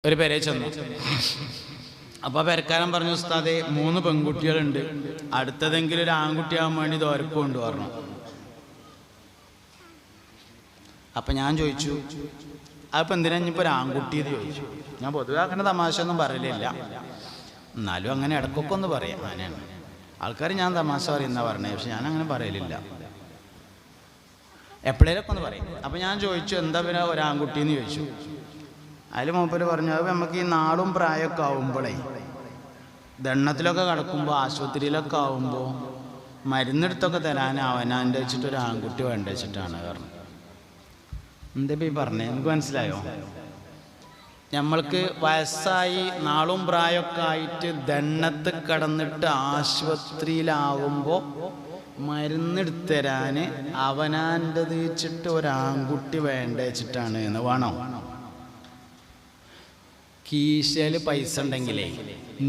ഒരു പെരേ ചെന്നു. അപ്പോൾ പെരക്കാരൻ പറഞ്ഞു, ഉസ്താദേ 3 പെൺകുട്ടികളുണ്ട്, അടുത്തതെങ്കിലും ഒരു ആൺകുട്ടിയാകാൻ വേണ്ടി ദോരപ്പ് കൊണ്ട് പറഞ്ഞു. അപ്പം ഞാൻ ചോദിച്ചു, അതിപ്പോൾ എന്തിനാ ഇനിയിപ്പോൾ ഒരു ആൺകുട്ടി എന്ന് ചോദിച്ചു. ഞാൻ പൊതുവെ അങ്ങനെ തമാശ ഒന്നും പറയലില്ല, എന്നാലും അങ്ങനെ ഇടയ്ക്കൊക്കെ ഒന്ന് പറയാം. അങ്ങനെയാണ് ആൾക്കാർ ഞാൻ തമാശ പറയുന്ന പറഞ്ഞത്, പക്ഷെ ഞാൻ അങ്ങനെ പറയലില്ല, എപ്പോഴേലൊക്കെ ഒന്ന് പറയും. അപ്പം ഞാൻ ചോദിച്ചു, എന്താ പിന്നെ ഒരു ആൺകുട്ടി എന്ന് ചോദിച്ചു. അതിൽ മൂപ്പര് പറഞ്ഞു, അത് നമുക്ക് ഈ നാളും പ്രായമൊക്കെ ആവുമ്പോഴേ ദണ്ണത്തിലൊക്കെ കിടക്കുമ്പോൾ ആശുപത്രിയിലൊക്കെ ആവുമ്പോൾ മരുന്നെടുത്തൊക്കെ തരാൻ അവനാൻ്റെ വെച്ചിട്ട് ഒരു ആൺകുട്ടി വേണ്ട വെച്ചിട്ടാണ് കാരണം. എന്താ ഈ പറഞ്ഞേ, എനിക്ക് മനസ്സിലായോ? നമ്മൾക്ക് വയസ്സായി നാളും പ്രായമൊക്കെ ആയിട്ട് ദണ്ണത്ത് കിടന്നിട്ട് ആശുപത്രിയിലാവുമ്പോൾ മരുന്നെടുത്ത് തരാൻ അവനാൻ്റെ വെച്ചിട്ട് ഒരു ആൺകുട്ടി വേണ്ട വെച്ചിട്ടാണ് എന്ന് വേണോ? കീശയിൽ പൈസ ഉണ്ടെങ്കിലേ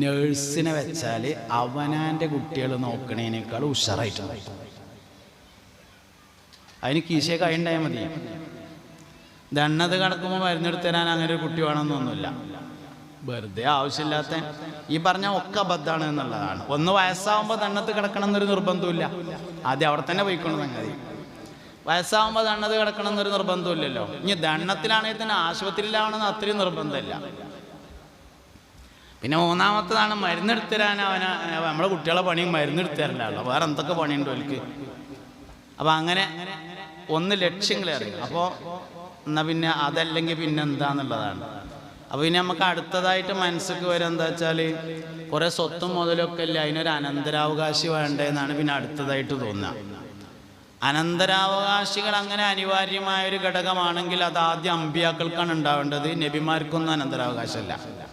നേഴ്സിനെ വെച്ചാൽ അവനാൻ്റെ കുട്ടികൾ നോക്കണേനേക്കാൾ ഉഷാറായിട്ട് അതിന് കീശയെ കഴിയുണ്ടായാൽ മതി. ദണ്ണത് കിടക്കുമ്പോൾ മരുന്നെടുത്ത് തരാൻ അങ്ങനെ ഒരു കുട്ടി വേണമെന്നൊന്നുമില്ല. വെറുതെ ആവശ്യമില്ലാത്ത ഈ പറഞ്ഞ ഒക്കെ അബദ്ധമാണ് എന്നുള്ളതാണ്. 1 വയസ്സാവുമ്പോൾ ദണ്ണത്ത് കിടക്കണം എന്നൊരു നിർബന്ധമില്ല. ആദ്യം അവിടെ തന്നെ പോയിക്കൊണ്ട് സംഗതി. വയസ്സാവുമ്പോൾ ദണ്ണത് കിടക്കണം എന്നൊരു നിർബന്ധമില്ലല്ലോ. ഇനി ദണ്ണത്തിലാണെങ്കിൽ തന്നെ ആശുപത്രിയിലാവണമെന്ന് അത്രയും നിർബന്ധമില്ല. പിന്നെ 3ാമത്തതാണ് മരുന്നെടുത്ത് തരാൻ നമ്മളെ കുട്ടികളെ പണിയും മരുന്നെടുത്ത് തരലാണല്ലോ, വേറെ എന്തൊക്കെ പണിയുണ്ടോ എനിക്ക്. അപ്പം അങ്ങനെ 1 ലക്ഷ്യം ക്ലിയർ. അപ്പോൾ എന്നാൽ പിന്നെ അതല്ലെങ്കിൽ പിന്നെ എന്താന്നുള്ളതാണ്. അപ്പോൾ പിന്നെ നമുക്ക് അടുത്തതായിട്ട് മനസ്സിലേക്ക് വരും എന്താ വെച്ചാൽ കുറേ സ്വത്തും മുതലൊക്കെ അല്ലേ, അതിനൊരു അനന്തരാവകാശി വേണ്ടതെന്നാണ് പിന്നെ അടുത്തതായിട്ട് തോന്നുക. അനന്തരാവകാശികൾ അങ്ങനെ അനിവാര്യമായൊരു ഘടകമാണെങ്കിൽ അത് ആദ്യം അമ്പിയാക്കൾക്കാണ് ഉണ്ടാവേണ്ടത്, നബിമാർക്കൊന്നും അനന്തരാവകാശമല്ല.